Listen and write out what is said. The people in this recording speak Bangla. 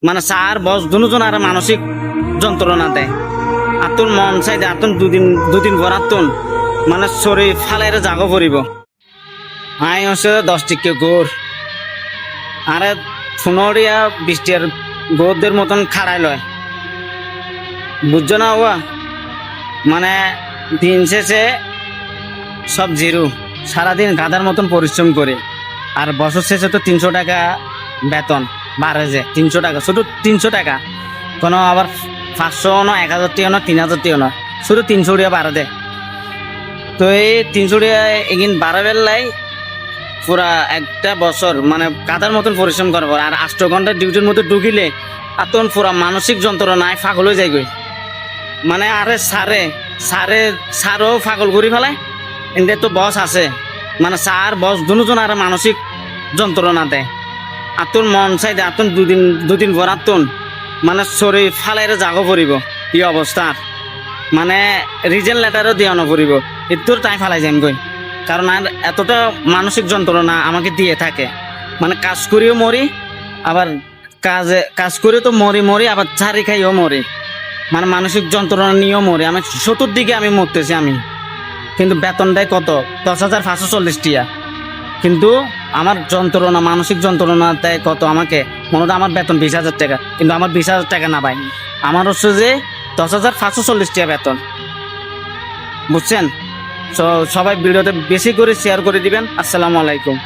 মানে চার বস দুজন আর মানসিক যন্ত্রণা দেয়। আতুন মন চাই দে আতুন দুদিন পর আতুন মানে শরীর ফালাইরে জাগো পড়িব। আই হচ্ছে 10 টিকে গোর আরে 15 20 গোরদের মতন খাড়াই লয়, বুঝছো না বাবা? মানে দিন শেষে সব জিরো, সারাদিন গাধার মতন পরিশ্রম করে, আর বছর শেষে তো 300 টাকা বেতন বাড়ে যে 300 টাকা, শুধু 300 টাকা, কোনো আবার 500 না 1000 টাকা না 3000 টাকা না, শুধু 300 টাকা বাড়ে দেয়। তো এই 300 টাকা এগিন বাড়া বেললাই পুরা একটা বছর মানে গাধার মতন পরিশ্রম করবো, আর 8 ঘন্টা ডিউটির মধ্যে ঢুকিলে আর তখন পুরা মানসিক যন্ত্রণায় পাগল হয়ে যায় গই। মানে আরে সারও পাগল করি ফেলায়। এদের তো বস আছে, মানে স্যার বস দুজন আর মানসিক যন্ত্রণা দেয়। আর তোর মন চাই দে আতুন দুদিন পর আতুন মানে শরীর ফালাইরে জাগো পড়িব এই অবস্থা, মানে রিজেন লেটারও দিয়ে না পড়িব, এতোর তাই ফালাই যাম গই। কারণ আর এতটা মানসিক যন্ত্রণা আমাকে দিয়ে থাকে, মানে কাজ করিও মরি, আবার কাজ করে তো মরি আবার ঝাড়ি খাইও মরি, মানে মানসিক যন্ত্রণা নিয়েও মরি। আমি চতুর্দিকে আমি মরতেছি আমি, কিন্তু বেতন দেয় কত 10,540 টাকা, কিন্তু আমার যন্ত্রণা মানসিক যন্ত্রণা দেয় কত আমাকে, মনে হয় আমার বেতন 20,000 টাকা, কিন্তু আমার 20,000 টাকা না ভাই, আমার হচ্ছে যে 10,540 টাকা বেতন, বুঝছেন? সবাই ভিডিওতে বেশি করে শেয়ার করে দিবেন। আসসালামু আলাইকুম।